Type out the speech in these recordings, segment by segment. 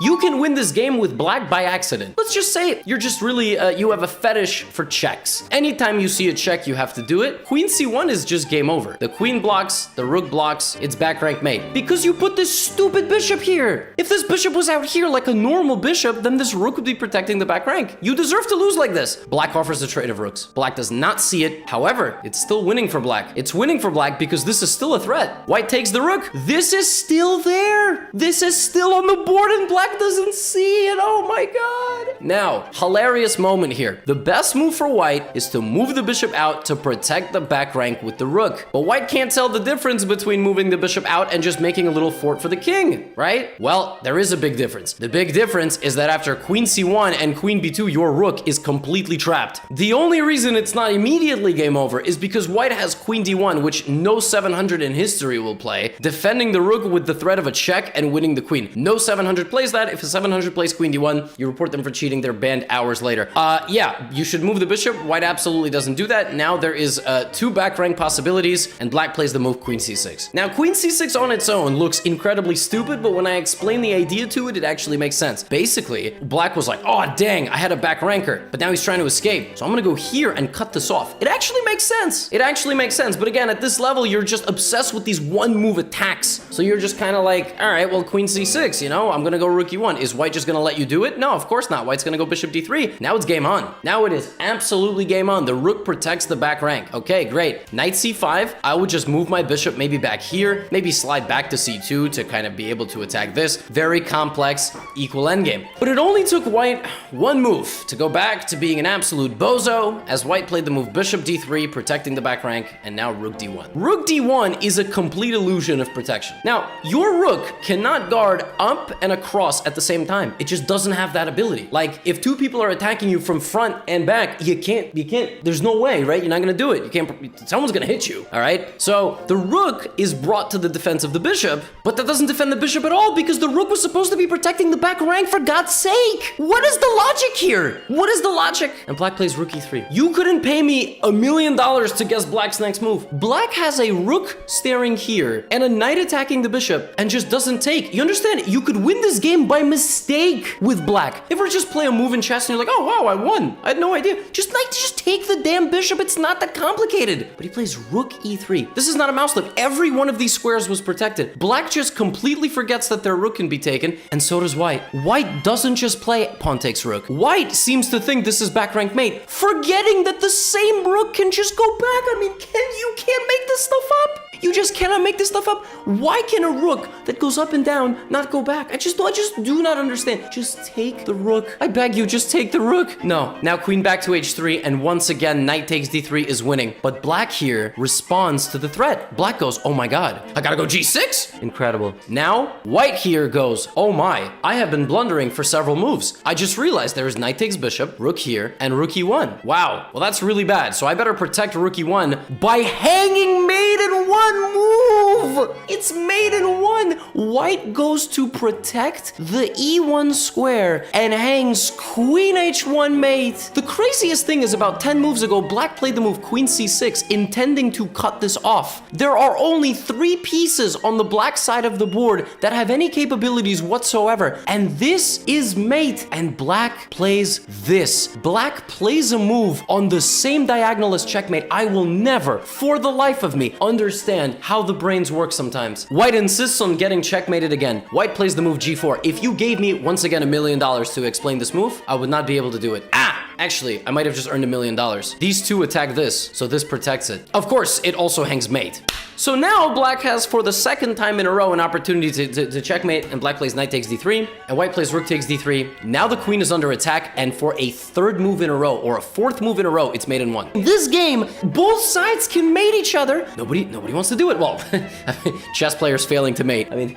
You can win this game with black by accident. Let's just say you're just really, you have a fetish for checks. Anytime you see a check, you have to do it. Queen c1 is just game over. The queen blocks, the rook blocks, it's back rank mate. Because you put this stupid bishop here. If this bishop was out here like a normal bishop, then this rook would be protecting the back rank. You deserve to lose like this. Black offers the trade of rooks. Black does not see it. However, it's still winning for black. It's winning for black because this is still a threat. White takes the rook. This is still there. This is still on the board and black doesn't see it. Oh my god. Now, hilarious moment here. The best move for white is to move the bishop out to protect the back rank with the rook. But white can't tell the difference between moving the bishop out and just making a little fort for the king, right? Well, there is a big difference. The big difference is that after queen c1 and queen b2, your rook is completely trapped. The only reason it's not immediately game over is because white has queen d1, which no 700 in history will play, defending the rook with the threat of a check and winning the queen. No 700 plays that. If a 700 plays queen d1, you report them for cheating. They're banned hours later. Yeah, you should move the bishop. White absolutely doesn't do that. Now there is two back rank possibilities, and black plays the move queen c6. Now, queen c6 on its own looks incredibly stupid, but when I explain the idea to it, it actually makes sense. Basically, black was like, oh, dang, I had a back ranker, but now he's trying to escape. So I'm gonna go here and cut this off. It actually makes sense. It actually makes sense. But again, at this level, you're just obsessed with these one move attacks. So you're just kind of like, all right, well, queen c6, you know, I'm gonna go rook e1. Is white just gonna let you do it? No, of course not. White's gonna go bishop d3. Now it's game on. Now it is absolutely game on. The rook protects the back rank. Okay, great. Knight c5. I would just move my bishop maybe back here, maybe slide back to c2 to kind of be able to attack this. Very complex, equal endgame. But it only took white one move to go back to being an absolute bozo, as white played the move bishop d3, protecting the back rank, and now rook d1. Rook d1 is a complete illusion of protection. Now, your rook cannot guard up and across at the same time. It just doesn't have that ability. Like, if two people are attacking you from front and back, you can't, there's no way, right? You're not gonna do it. You can't, someone's gonna hit you, all right? So the rook is brought to the defense of the bishop, but that doesn't defend the bishop at all because the rook was supposed to be protecting the back rank, for God's sake. What is the logic here? What is the logic? And black plays rook e3. You couldn't pay me $1 million to guess black's next move. Black has a rook staring here and a knight attacking the bishop and just doesn't take. You understand? You could win this game by mistake with black. If we just play a move in chess and you're like, oh wow, I won. I had no idea. Just take the damn bishop. It's not that complicated. But he plays rook e3. This is not a mouse slip. Every one of these squares was protected. Black just completely forgets that their rook can be taken, and so does white. White doesn't just play pawn takes rook. White seems to think this is back rank mate, forgetting that the same rook can just go back. I mean, you can't make this stuff up. You just cannot make this stuff up. Why can a rook that goes up and down not go back? I just do not understand. Just take the rook. I beg you, just take the rook. No. Now queen back to h3, and once again, knight takes d3 is winning. But black here responds to the threat. Black goes, oh my god, I gotta go g6? Incredible. Now, white here goes, oh my, I have been blundering for several moves. I just realized there is knight takes bishop, rook here, and rook e1. Wow, well that's really bad. So I better protect rook e1 by hanging mate in one move. It's mate in one. White goes to protect the e1 square and hangs queen h1 mate. The craziest thing is about 10 moves ago, black played the move queen c6, intending to cut this off. There are only 3 pieces on the black side of the board that have any capabilities whatsoever, and this is mate, and black plays this. Black plays a move on the same diagonal as checkmate. I will never, for the life of me, understand how the brains work sometimes. White insists on getting checkmated again. White plays the move g4. If you gave me, once again, $1 million to explain this move, I would not be able to do it. Actually, I might have just earned $1 million. These two attack this, so this protects it. Of course, it also hangs mate. So now black has, for the second time in a row, an opportunity to checkmate, and black plays knight takes d3, and white plays rook takes d3. Now the queen is under attack, and for a third move in a row, or a fourth move in a row, it's mate in one. In this game, both sides can mate each other. Nobody wants to do it. Well, chess players failing to mate. I mean,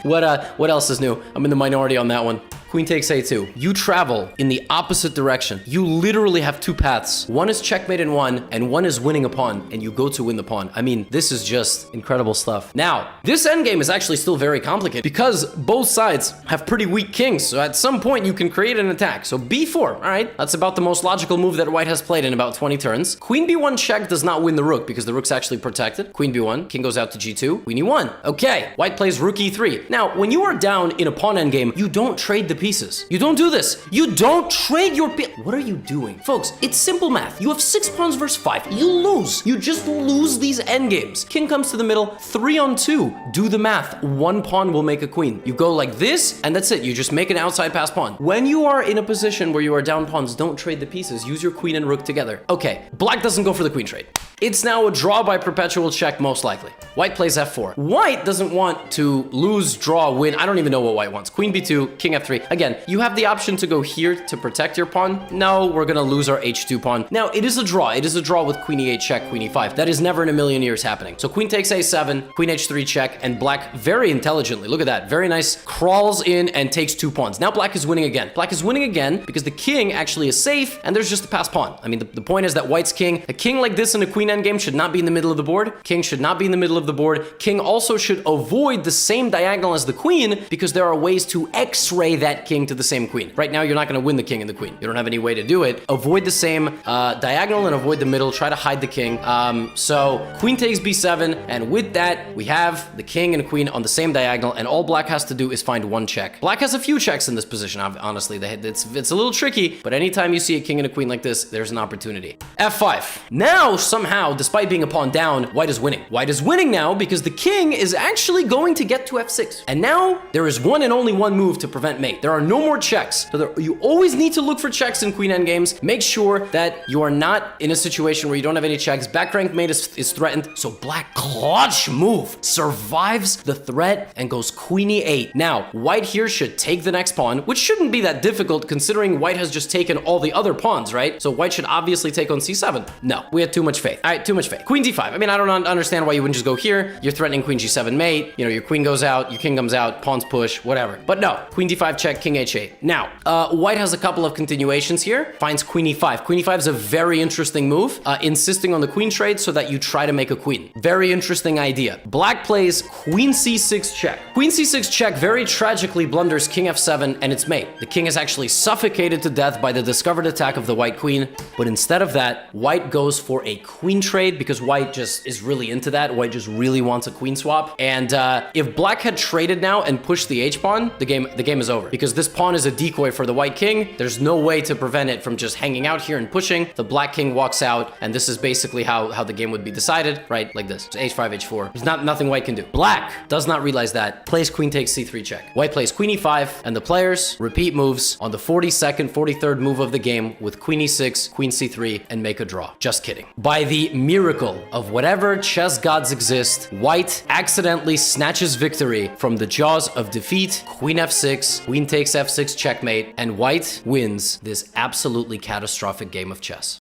what else is new? I'm in the minority on that one. queen takes a2. You travel in the opposite direction. You literally have two paths. One is checkmate in one, and one is winning a pawn, and you go to win the pawn. I mean, this is just incredible stuff. Now, this endgame is actually still very complicated because both sides have pretty weak kings. So at some point, you can create an attack. So b4, all right? That's about the most logical move that white has played in about 20 turns. Queen b1 check does not win the rook because the rook's actually protected. Queen b1, king goes out to g2, queen e1. Okay, white plays rook e3. Now, when you are down in a pawn endgame, you don't trade the pieces. You don't do this. You don't trade your What are you doing? Folks, it's simple math. You have 6 pawns versus 5. You lose. You just lose these endgames. King comes to the middle, 3 on 2. Do the math. 1 pawn will make a queen. You go like this, and that's it. You just make an outside pass pawn. When you are in a position where you are down pawns, don't trade the pieces. Use your queen and rook together. Okay, black doesn't go for the queen trade. It's now a draw by perpetual check, most likely. White plays f4. White doesn't want to lose, draw, win. I don't even know what white wants. Queen b2, king f3. Again, you have the option to go here to protect your pawn. No, we're gonna lose our h2 pawn. Now, it is a draw. It is a draw with queen e8 check, queen e5. That is never in a million years happening. So queen takes a7, queen h3 check, and black very intelligently, look at that, very nice, crawls in and takes 2 pawns. Now black is winning again. Black is winning again because the king actually is safe, and there's just a pass pawn. I mean, the point is that white's king, a king like this in a queen endgame should not be in the middle of the board. King should not be in the middle of the board. King also should avoid the same diagonal as the queen because there are ways to x-ray that king to the same queen. Right now, you're not going to win the king and the queen. You don't have any way to do it. Avoid the same diagonal and avoid the middle. Try to hide the king. So queen takes b7, and with that, we have the king and queen on the same diagonal, and all black has to do is find 1 check. Black has a few checks in this position, honestly. It's a little tricky, but anytime you see a king and a queen like this, there's an opportunity. f5. Now, somehow, despite being a pawn down, white is winning. White is winning now because the king is actually going to get to f6. And now, there is one and only one move to prevent mate. There are no more checks. So you always need to look for checks in queen endgames. Make sure that you are not in a situation where you don't have any checks. Back rank mate is threatened. So black clutch move survives the threat and goes queen e8. Now, white here should take the next pawn, which shouldn't be that difficult considering white has just taken all the other pawns, right? So white should obviously take on c7. No, we had too much faith. All right, too much faith. Queen d5. I mean, I don't understand why you wouldn't just go here. You're threatening queen g7 mate. You know, your queen goes out, your king comes out, pawns push, whatever. But no, queen d5 check, king h8. Now, white has a couple of continuations here. Finds queen e5. Queen e5 is a very interesting move, insisting on the queen trade so that you try to make a queen. Very interesting idea. Black plays queen c6 check. Queen c6 check very tragically blunders king f7 and its mate. The king is actually suffocated to death by the discovered attack of the white queen, but instead of that, white goes for a queen trade because white just is really into that. White just really wants a queen swap. And if black had traded now and pushed the h-pawn, the game is over because this pawn is a decoy for the white king. There's no way to prevent it from just hanging out here and pushing. The black king walks out, and this is basically how the game would be decided, right? Like this. So h5, h4. There's nothing white can do. Black does not realize that. Plays queen takes c3 check. White plays queen e5, and the players repeat moves on the 42nd, 43rd move of the game with queen e6, queen c3, and make a draw. Just kidding. By the miracle of whatever chess gods exist, white accidentally snatches victory from the jaws of defeat. Queen f6, queen takes f6 checkmate, and white wins this absolutely catastrophic game of chess.